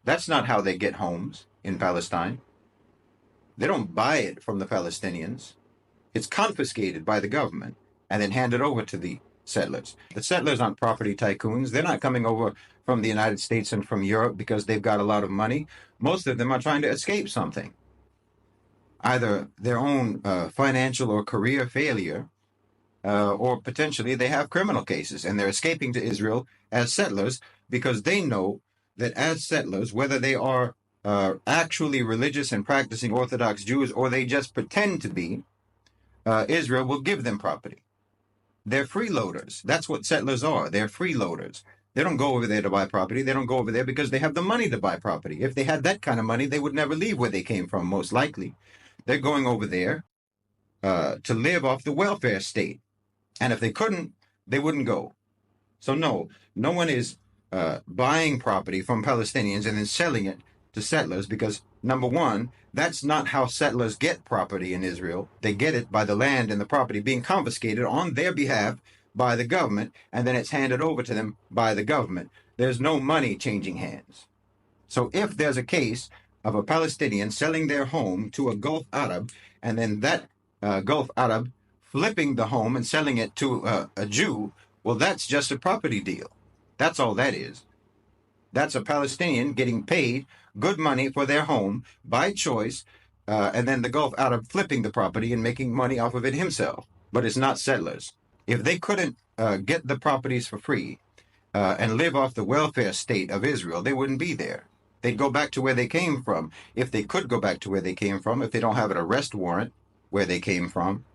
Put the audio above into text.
That's not how they get homes in Palestine. They don't buy it from the Palestinians. It's confiscated by the government and then handed over to the settlers. The settlers aren't property tycoons. They're not coming over from the United States and from Europe because they've got a lot of money. Most of them are trying to escape something, either their own financial or career failure, or potentially they have criminal cases and they're escaping to Israel as settlers because they know that as settlers, whether they are actually religious and practicing Orthodox Jews or they just pretend to be, Israel will give them property. They're freeloaders. That's what settlers are. They're freeloaders. They don't go over there to buy property. They don't go over there because they have the money to buy property. If they had that kind of money, they would never leave where they came from, most likely. They're going over there to live off the welfare state. And if they couldn't, they wouldn't go. So no one is buying property from Palestinians and then selling it to settlers because, number one, that's not how settlers get property in Israel. They get it by the land and the property being confiscated on their behalf by the government, and then it's handed over to them by the government. There's no money changing hands. So if there's a case of a Palestinian selling their home to a Gulf Arab, and then that Gulf Arab flipping the home and selling it to a Jew, well, that's just a property deal. That's all that is. That's a Palestinian getting paid good money for their home by choice, and then the Gulf Arab flipping the property and making money off of it himself. But it's not settlers. If they couldn't get the properties for free and live off the welfare state of Israel, they wouldn't be there. They'd go back to where they came from. If they could go back to where they came from, if they don't have an arrest warrant where they came from,